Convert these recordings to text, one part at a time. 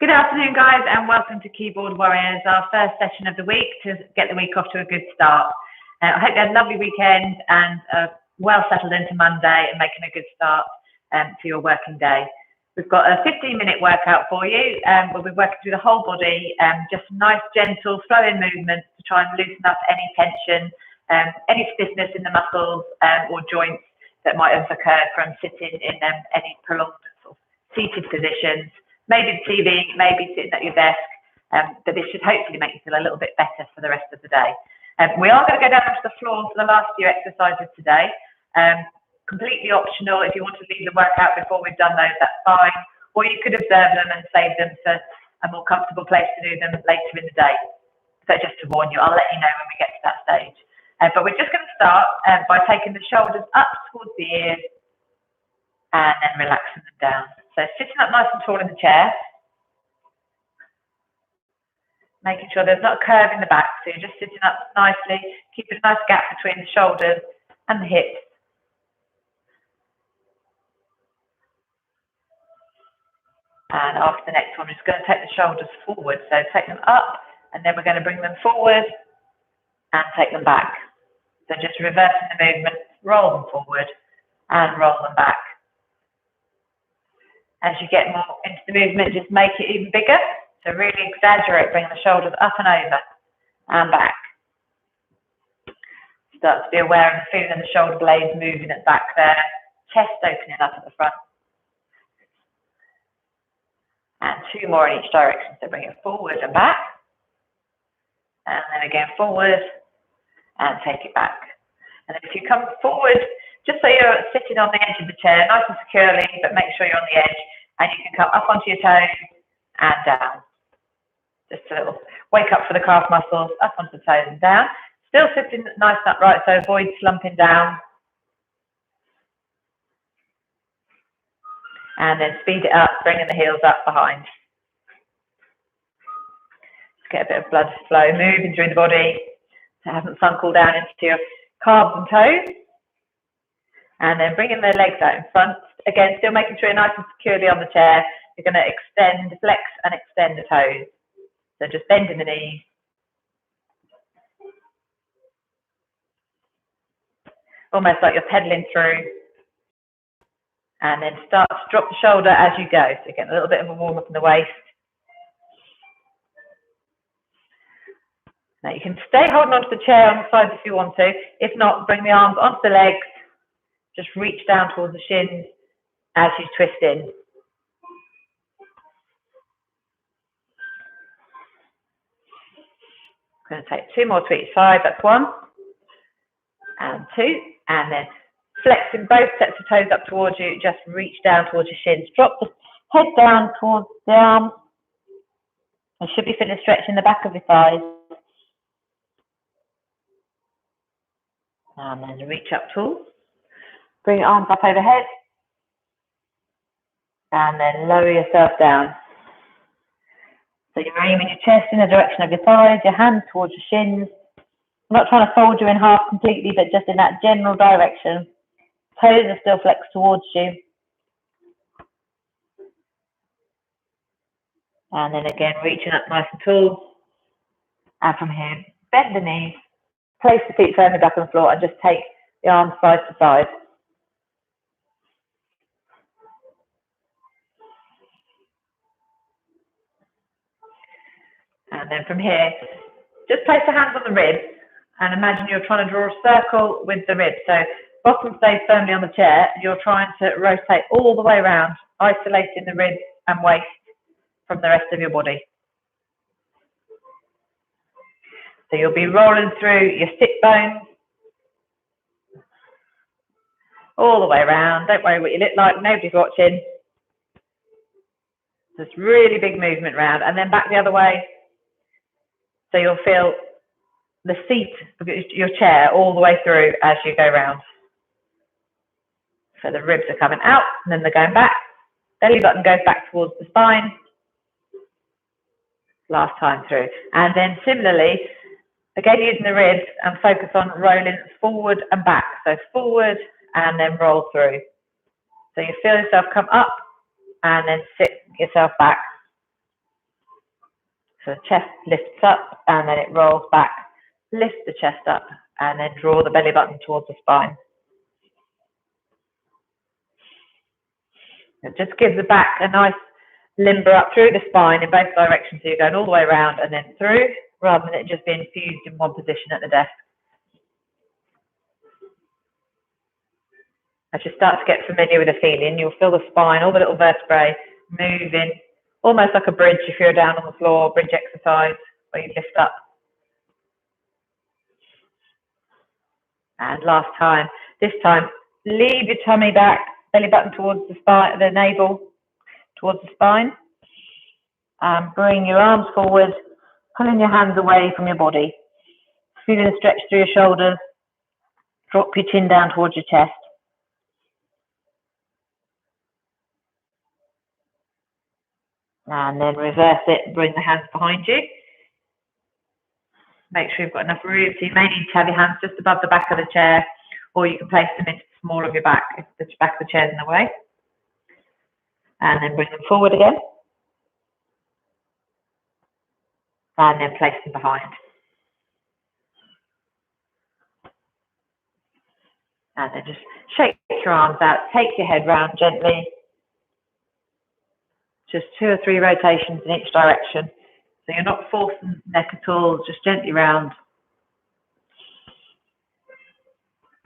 Good afternoon, guys, and welcome to Keyboard Warriors, our first session of the week to get the week off to a good start. I hope you had a lovely weekend and well settled into Monday and making a good start for your working day. We've got a 15-minute workout for you. We'll be working through the whole body, just nice, gentle, flowing movements to try and loosen up any tension, any stiffness in the muscles or joints that might have occurred from sitting in any prolonged sort of seated positions. Maybe the TV, maybe sitting at your desk, but this should hopefully make you feel a little bit better for the rest of the day. We are going to go down onto the floor for the last few exercises today. Completely optional. If you want to leave the workout before we've done those, that's fine. Or you could observe them and save them for a more comfortable place to do them later in the day. So just to warn you, I'll let you know when we get to that stage. But we're just going to start by taking the shoulders up towards the ears and then relaxing them down. So sitting up nice and tall in the chair, making sure there's not a curve in the back, so you're just sitting up nicely, keeping a nice gap between the shoulders and the hips. And after the next one, we're just going to take the shoulders forward, so take them up, and then we're going to bring them forward and take them back. So just reversing the movement, roll them forward and roll them back. As you get more into the movement, just make it even bigger. So really exaggerate, bring the shoulders up and over and back. Start to be aware of the feeling of the shoulder blades moving at the back there, chest opening up at the front. And two more in each direction, so bring it forward and back. And then again forward and take it back. And then if you come forward, just so you're sitting on the edge of the chair, nice and securely, but make sure you're on the edge, and you can come up onto your toes and down. Just a little wake up for the calf muscles, up onto the toes and down. Still sitting nice and upright, so avoid slumping down. And then speed it up, bringing the heels up behind. Just get a bit of blood flow moving through the body. So it hasn't sunk all down into your calves and toes. And then bringing the legs out in front. Again, still making sure you're nice and securely on the chair. You're going to extend, flex and extend the toes. So just bending the knees. Almost like you're pedaling through. And then start to drop the shoulder as you go. So getting a little bit of a warm up in the waist. Now you can stay holding onto the chair on the sides if you want to. If not, bring the arms onto the legs. Just reach down towards the shins as you twist in. I'm going to take two more to each side. That's one and two. And then flexing both sets of toes up towards you. Just reach down towards your shins. Drop the head down towards the arms. You should be feeling stretching the back of your thighs. And then reach up tall. Bring your arms up overhead. And then lower yourself down. So you're aiming your chest in the direction of your thighs, your hands towards your shins. I'm not trying to fold you in half completely, but just in that general direction. Toes are still flexed towards you. And then again, reaching up nice and tall. And from here, bend the knees, place the feet firmly back on the floor, and just take the arms side to side. And then from here, just place the hands on the ribs and imagine you're trying to draw a circle with the ribs. So bottom stays firmly on the chair. You're trying to rotate all the way around, isolating the ribs and waist from the rest of your body. So you'll be rolling through your sit bones all the way around. Don't worry what you look like, nobody's watching. Just really big movement round, and then back the other way. So you'll feel the seat of your chair all the way through as you go round. So the ribs are coming out and then they're going back. Belly button goes back towards the spine. Last time through. And then similarly, again using the ribs and focus on rolling forward and back. So forward and then roll through. So you feel yourself come up and then sit yourself back. So the chest lifts up and then it rolls back. Lift the chest up and then draw the belly button towards the spine. It just gives the back a nice limber up through the spine in both directions. So you're going all the way around and then through, rather than it just being fused in one position at the desk. As you start to get familiar with the feeling, you'll feel the spine, all the little vertebrae moving, almost like a bridge if you're down on the floor, bridge exercise where you lift up. And last time, this time, leave your tummy back, belly button towards the spine, the navel towards the spine. And bring your arms forward, pulling your hands away from your body. Feeling a stretch through your shoulders. Drop your chin down towards your chest. And then reverse it and bring the hands behind you. Make sure you've got enough room. So you may need to have your hands just above the back of the chair, or you can place them into the small of your back if the back of the chair is in the way. And then bring them forward again. And then place them behind. And then just shake your arms out. Take your head round gently. Just 2 or 3 rotations in each direction. So you're not forcing the neck at all, just gently round.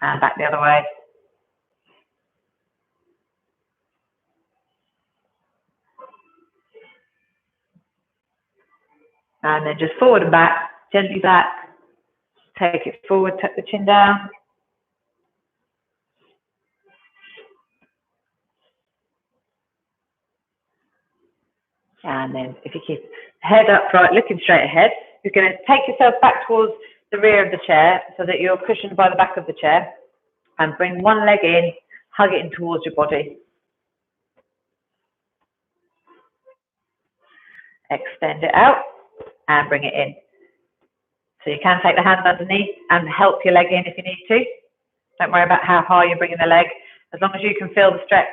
And back the other way. And then just forward and back, gently back. Take it forward, tuck the chin down. And then if you keep head upright, looking straight ahead, you're going to take yourself back towards the rear of the chair so that you're cushioned by the back of the chair. And bring one leg in, hug it in towards your body. Extend it out and bring it in. So you can take the hands underneath and help your leg in if you need to. Don't worry about how high you're bringing the leg. As long as you can feel the stretch,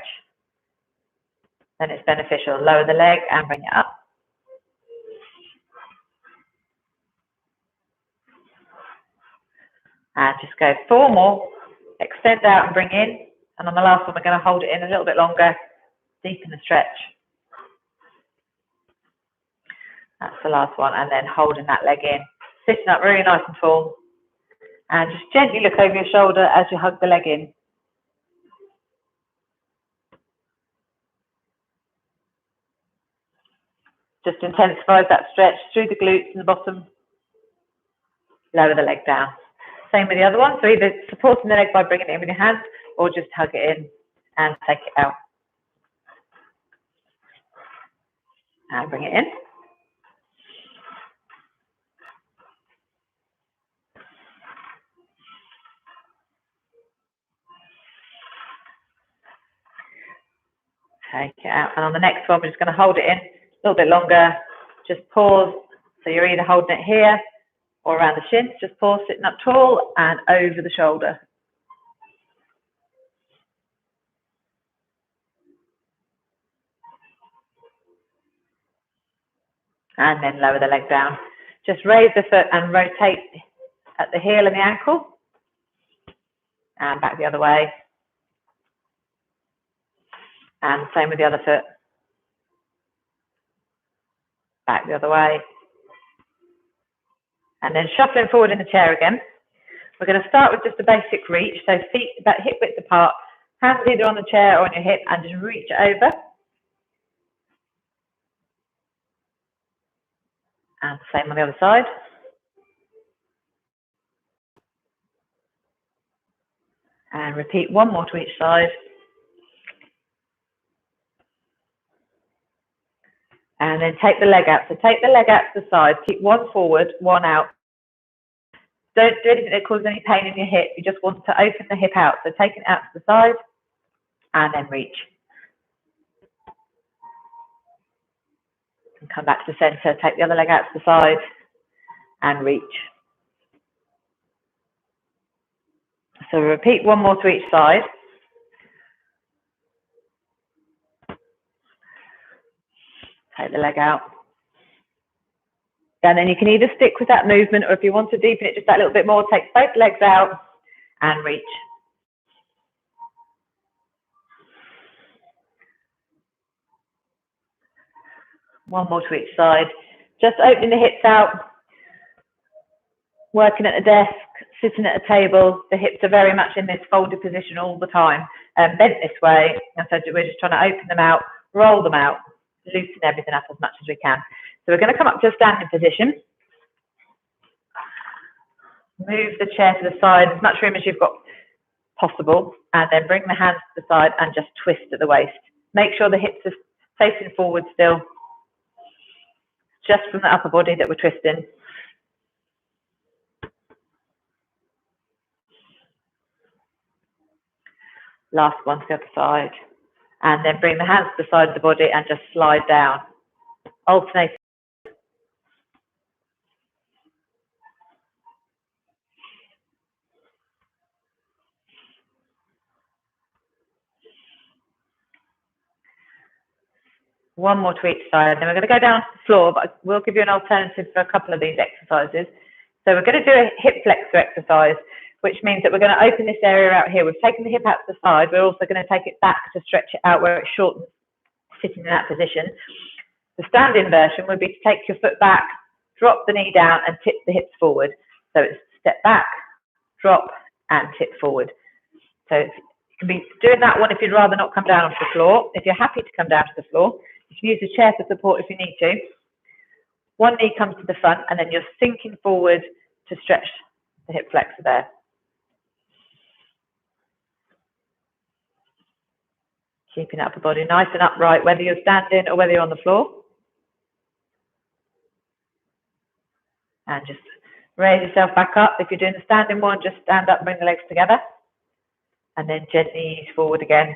then it's beneficial. Lower the leg and bring it up. And just go 4 more. Extend out and bring in. And on the last one, we're going to hold it in a little bit longer. Deepen the stretch. That's the last one. And then holding that leg in. Sitting up really nice and tall. And just gently look over your shoulder as you hug the leg in. Just intensifies that stretch through the glutes and the bottom. Lower the leg down. Same with the other one. So either supporting the leg by bringing it in with your hands or just hug it in and take it out. And bring it in. Take it out. And on the next one, we're just going to hold it in a little bit longer. Just pause. So you're either holding it here or around the shins. Just pause, sitting up tall and over the shoulder. And then lower the leg down. Just raise the foot and rotate at the heel and the ankle. And back the other way. And same with the other foot. Back the other way. And then shuffling forward in the chair again. We're going to start with just a basic reach. So feet about hip width apart. Hands either on the chair or on your hip and just reach over. And same on the other side. And repeat 1 more to each side. And then take the leg out. So take the leg out to the side. Keep 1 forward, 1 out. Don't do anything that causes any pain in your hip. You just want to open the hip out. So take it out to the side and then reach. And come back to the center. Take the other leg out to the side and reach. So repeat 1 more to each side. Take the leg out. And then you can either stick with that movement, or if you want to deepen it just that little bit more, take both legs out and reach. One more to each side. Just opening the hips out, working at the desk, sitting at a table. The hips are very much in this folded position all the time, bent this way. And so we're just trying to open them out, roll them out, loosen everything up as much as we can. So we're going to come up to a standing position. Move the chair to the side, as much room as you've got possible, and then bring the hands to the side and just twist at the waist. Make sure the hips are facing forward still, just from the upper body that we're twisting. Last one to the other side. And then bring the hands to the side of the body and just slide down. Alternate. One more to each side. Then we're going to go down to the floor, but we'll give you an alternative for a couple of these exercises. So we're going to do a hip flexor exercise, which means that we're going to open this area out here. We've taken the hip out to the side. We're also going to take it back to stretch it out where it shortens, sitting in that position. The standing version would be to take your foot back, drop the knee down and tip the hips forward. So it's step back, drop and tip forward. So you can be doing that one if you'd rather not come down onto the floor. If you're happy to come down to the floor, you can use a chair for support if you need to. One knee comes to the front and then you're sinking forward to stretch the hip flexor there. Keeping upper body nice and upright, whether you're standing or whether you're on the floor. And just raise yourself back up. If you're doing the standing one, just stand up, bring the legs together. And then gently ease forward again.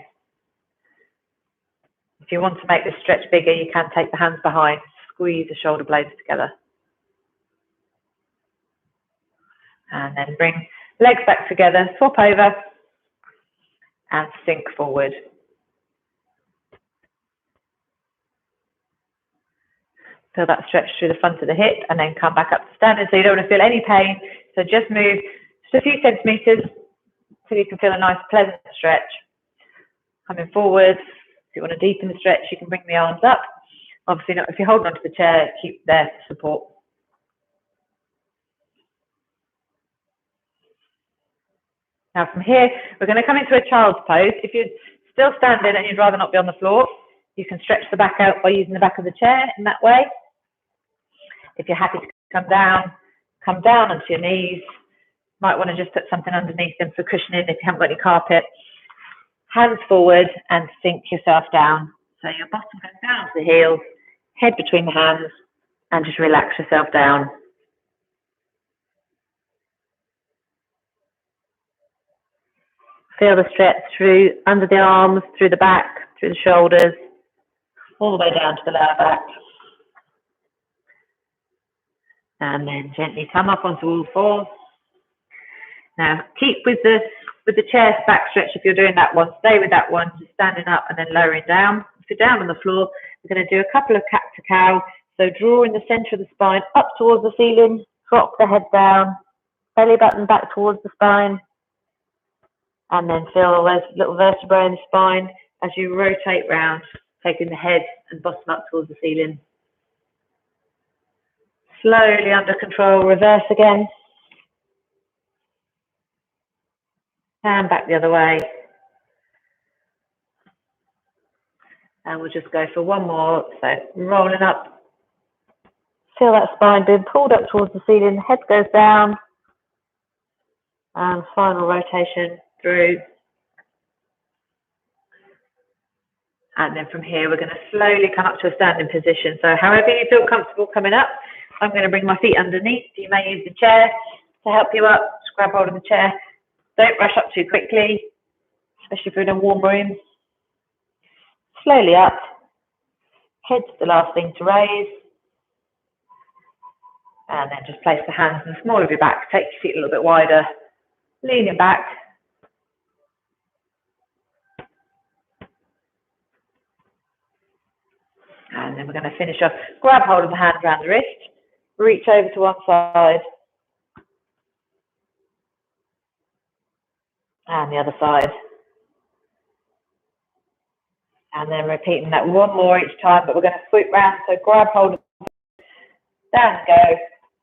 If you want to make this stretch bigger, you can take the hands behind, squeeze the shoulder blades together. And then bring legs back together, swap over, and sink forward. Feel that stretch through the front of the hip, and then come back up to standing, so you don't want to feel any pain. So just move just a few centimetres till you can feel a nice pleasant stretch. Coming forward. If you want to deepen the stretch, you can bring the arms up. Obviously not, if you're holding onto the chair, keep there for support. Now from here, we're going to come into a child's pose. If you're still standing and you'd rather not be on the floor, you can stretch the back out by using the back of the chair in that way. If you're happy to come down onto your knees. Might want to just put something underneath them for cushioning if you haven't got any carpet. Hands forward and sink yourself down. So your bottom goes down to the heels, head between the hands, and just relax yourself down. Feel the stretch through under the arms, through the back, through the shoulders, all the way down to the lower back. And then gently come up onto all fours. Now keep with the chair back stretch if you're doing that one. Stay with that one, just standing up and then lowering down. If you're down on the floor, we're going to do a couple of cat to cow. So draw in the centre of the spine up towards the ceiling, drop the head down, belly button back towards the spine, and then feel those little vertebrae in the spine as you rotate round, taking the head and bottom up towards the ceiling. Slowly under control, reverse again. And back the other way. And we'll just go for one more. So rolling up. Feel that spine being pulled up towards the ceiling, head goes down. And final rotation through. And then from here, we're going to slowly come up to a standing position. So however you feel comfortable coming up, I'm going to bring my feet underneath. You may use the chair to help you up. Just grab hold of the chair. Don't rush up too quickly, especially if you're in a warm room. Slowly up. Head's the last thing to raise. And then just place the hands in the small of your back. Take your feet a little bit wider. Leaning back. And then we're going to finish off. Grab hold of the hand around the wrist. reach over to one side. And the other side. And then repeating that one more each time, but we're going to swoop round. So grab hold of down and go.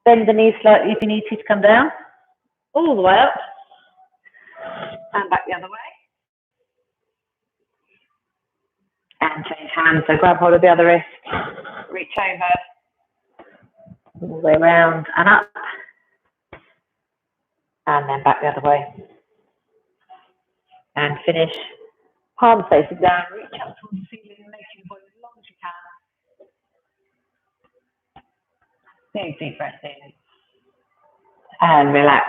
Bend the knees slightly if you need to come down. All the way up. And back the other way. And change hands. So grab hold of the other wrist. Reach over. All the way around and up. And then back the other way. And finish. Palms facing down. Reach up towards the ceiling. Making the body as long as you can. Big deep breath in. And relax.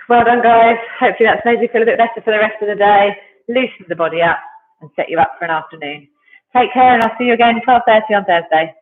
Well done, guys. Hopefully that's made you feel a bit better for the rest of the day. Loosen the body up and set you up for an afternoon. Take care, and I'll see you again 12:30 on Thursday.